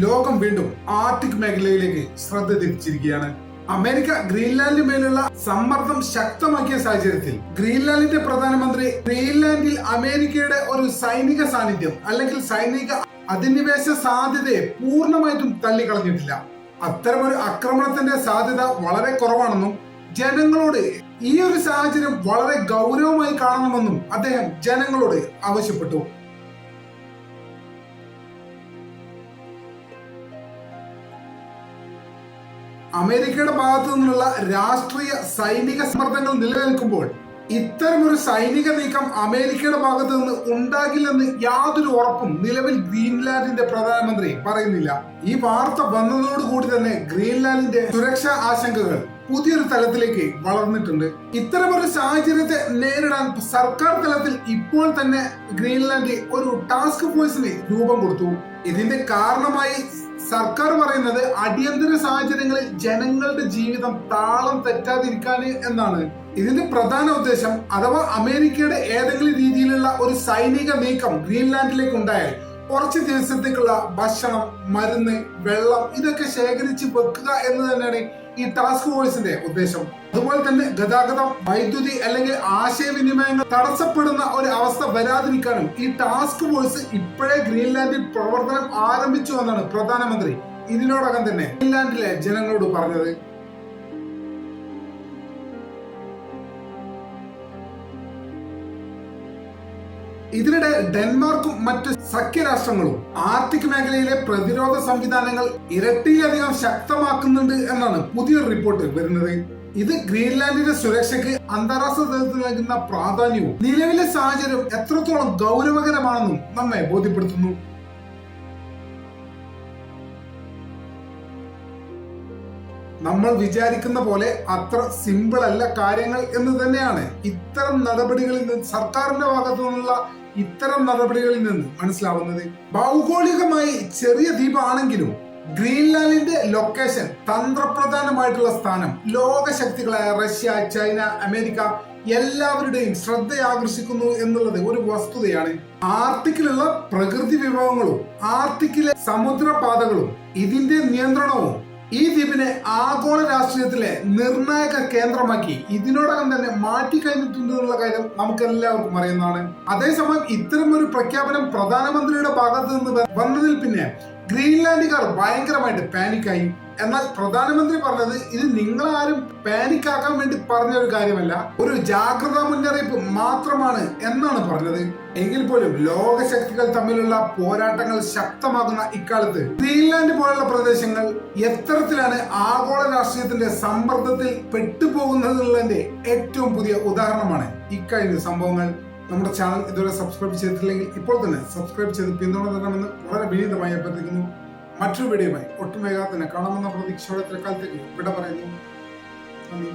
ലോകം വീണ്ടും ആർട്ടിക് മേഖലയിലേക്ക് ശ്രദ്ധ തിരിച്ചിരിക്കുകയാണ്. അമേരിക്ക ഗ്രീൻലാൻഡിന് മേലുള്ള സമ്മർദ്ദം ശക്തമാക്കിയ സാഹചര്യത്തിൽ ഗ്രീൻലാൻഡിന്റെ പ്രധാനമന്ത്രി ഗ്രീൻലാൻഡിൽ അമേരിക്കയുടെ ഒരു സൈനിക സാന്നിധ്യം അല്ലെങ്കിൽ സൈനിക അധിനിവേശ സാധ്യതയെ പൂർണ്ണമായിട്ടും തള്ളിക്കളഞ്ഞിട്ടില്ല. അത്തരമൊരു ആക്രമണത്തിന്റെ സാധ്യത വളരെ കുറവാണെന്നും ജനങ്ങളോട് ഈ ഒരു സാഹചര്യം വളരെ ഗൗരവമായി കാണണമെന്നും അദ്ദേഹം ജനങ്ങളോട് ആവശ്യപ്പെട്ടു. അമേരിക്കയുടെ ഭാഗത്തു നിന്നുള്ള രാഷ്ട്രീയ സൈനിക സമ്മർദ്ദങ്ങൾ നിലനിൽക്കുമ്പോൾ ഇത്തരമൊരു സൈനിക നീക്കം അമേരിക്കയുടെ ഭാഗത്തു നിന്ന് ഉണ്ടാകില്ലെന്ന് യാതൊരു ഉറപ്പും നിലവിൽ ഗ്രീൻലാൻഡിന്റെ പ്രധാനമന്ത്രി പറയുന്നില്ല. ഈ വാർത്ത വന്നതോടുകൂടി തന്നെ ഗ്രീൻലാൻഡിന്റെ സുരക്ഷാ ആശങ്കകൾ പുതിയൊരു തലത്തിലേക്ക് വളർന്നിട്ടുണ്ട്. ഇത്തരമൊരു സാഹചര്യത്തെ നേരിടാൻ സർക്കാർ തലത്തിൽ ഇപ്പോൾ തന്നെ ഗ്രീൻലാൻഡ് ഒരു ടാസ്ക് ഫോഴ്സിന് രൂപം കൊടുത്തു. ഇതിന്റെ കാരണമായി സർക്കാർ പറയുന്നത് അടിയന്തര സാഹചര്യങ്ങളിൽ ജനങ്ങളുടെ ജീവിതം താളം തെറ്റാതിരിക്കാൻ എന്നാണ്. ഇതിന്റെ പ്രധാന ഉദ്ദേശം അഥവാ അമേരിക്കയുടെ ഏതെങ്കിലും രീതിയിലുള്ള ഒരു സൈനിക നീക്കം ഗ്രീൻലാൻഡിലേക്ക് ഉണ്ടായാൽ കുറച്ച് ദിവസത്തേക്കുള്ള ഭക്ഷണം, മരുന്ന്, വെള്ളം ഇതൊക്കെ ശേഖരിച്ച് വെക്കുക എന്ന് തന്നെയാണ് ഈ ടാസ്ക് ഫോഴ്സിന്റെ ഉദ്ദേശം. അതുപോലെ തന്നെ ഗതാഗതം, വൈദ്യുതി അല്ലെങ്കിൽ ആശയവിനിമയങ്ങൾ തടസ്സപ്പെടുന്ന ഒരു അവസ്ഥ വരാതിരിക്കാനും ഈ ടാസ്ക് ഫോഴ്സ് ഇപ്പോഴേ ഗ്രീൻലാൻഡിൽ പ്രവർത്തനം ആരംഭിച്ചു എന്നാണ് പ്രധാനമന്ത്രി ഇതിനോടകം തന്നെ ഗ്രീൻലാൻഡിലെ ജനങ്ങളോട് പറഞ്ഞത്. ഇതിനിടെ ഡെൻമാർക്കും മറ്റ് സഖ്യരാഷ്ട്രങ്ങളും ആർട്ടിക് മേഖലയിലെ പ്രതിരോധ സംവിധാനങ്ങൾ ഇരട്ടിയിലധികം ശക്തമാക്കുന്നുണ്ട് എന്നാണ് പുതിയൊരു റിപ്പോർട്ട് വരുന്നത്. ഇത് ഗ്രീൻലാൻഡിന്റെ സുരക്ഷയ്ക്ക് അന്താരാഷ്ട്ര തലത്തിൽ നൽകുന്ന പ്രാധാന്യവും നിലവിലെ സാഹചര്യം എത്രത്തോളം ഗൗരവകരമാണെന്നും നമ്മെ ബോധ്യപ്പെടുത്തുന്നു. നമ്മൾ വിചാരിക്കുന്ന പോലെ അത്ര സിമ്പിൾ അല്ല കാര്യങ്ങൾ എന്ന് തന്നെയാണ് ഇത്തരം നടപടികളിൽ നിന്ന്, സർക്കാരിന്റെ ഭാഗത്തു നിന്നുള്ള ഇത്തരം നടപടികളിൽ നിന്ന് മനസ്സിലാവുന്നത്. ഭൗഗോളികമായി ചെറിയ ദ്വീപാണെങ്കിലും ഗ്രീൻലാൻഡിന്റെ ലൊക്കേഷൻ, തന്ത്രപ്രധാനമായിട്ടുള്ള സ്ഥാനം ലോകശക്തികളായ റഷ്യ, ചൈന, അമേരിക്ക എല്ലാവരുടെയും ശ്രദ്ധയാകർഷിക്കുന്നു എന്നുള്ളത് ഒരു വസ്തുതയാണ്. ആർട്ടിക്കിലുള്ള പ്രകൃതി വിഭവങ്ങളും ആർട്ടിക്കിലെ സമുദ്രപാതകളും ഇതിന്റെ നിയന്ത്രണവും ഈ ദ്വീപിനെ ആഗോള രാഷ്ട്രീയത്തിലെ നിർണായക കേന്ദ്രമാക്കി ഇതിനോടകം തന്നെ മാറ്റിക്കഴിഞ്ഞിട്ടുണ്ട് എന്നുള്ള കാര്യം നമുക്ക് എല്ലാവർക്കും അറിയുന്നതാണ്. അതേസമയം ഇത്തരമൊരു പ്രഖ്യാപനം പ്രധാനമന്ത്രിയുടെ ഭാഗത്ത് നിന്ന് വന്നതിൽ പിന്നെ ഗ്രീൻലാൻഡുകാർ ഭയങ്കരമായിട്ട് പാനിക്കായി. എന്നാൽ പ്രധാനമന്ത്രി പറഞ്ഞത് ഇത് നിങ്ങളാരും പാനിക്കാക്കാൻ വേണ്ടി പറഞ്ഞ ഒരു കാര്യമല്ല, ഒരു ജാഗ്രതാ മുന്നറിയിപ്പ് മാത്രമാണ് എന്നാണ് പറഞ്ഞത്. എങ്കിൽ പോലും ലോകശക്തികൾ തമ്മിലുള്ള പോരാട്ടങ്ങൾ ശക്തമാകുന്ന ഇക്കാലത്ത് ഗ്രീൻലാൻഡ് പോലുള്ള പ്രദേശങ്ങൾ എത്തരത്തിലാണ് ആഗോള രാഷ്ട്രീയത്തിന്റെ സമ്മർദ്ദത്തിൽ പെട്ടുപോകുന്നതിനുള്ളതിന്റെ ഏറ്റവും പുതിയ ഉദാഹരണമാണ് ഇക്കഴിഞ്ഞ സംഭവങ്ങൾ. നമ്മുടെ ചാനൽ ഇതുവരെ സബ്സ്ക്രൈബ് ചെയ്തിട്ടില്ലെങ്കിൽ ഇപ്പോൾ തന്നെ സബ്സ്ക്രൈബ് ചെയ്ത് പിന്തുണ തരണമെന്ന് വളരെ വിനീതമായി അഭ്യർത്ഥിക്കുന്നു. മറ്റൊരു വീഡിയോയുമായി ഒട്ടും വേഗത്തിൽ തന്നെ കാണാമെന്ന പ്രതീക്ഷയോടെ തൽക്കാലത്തേക്ക് വിട പറയുന്നു. നന്ദി.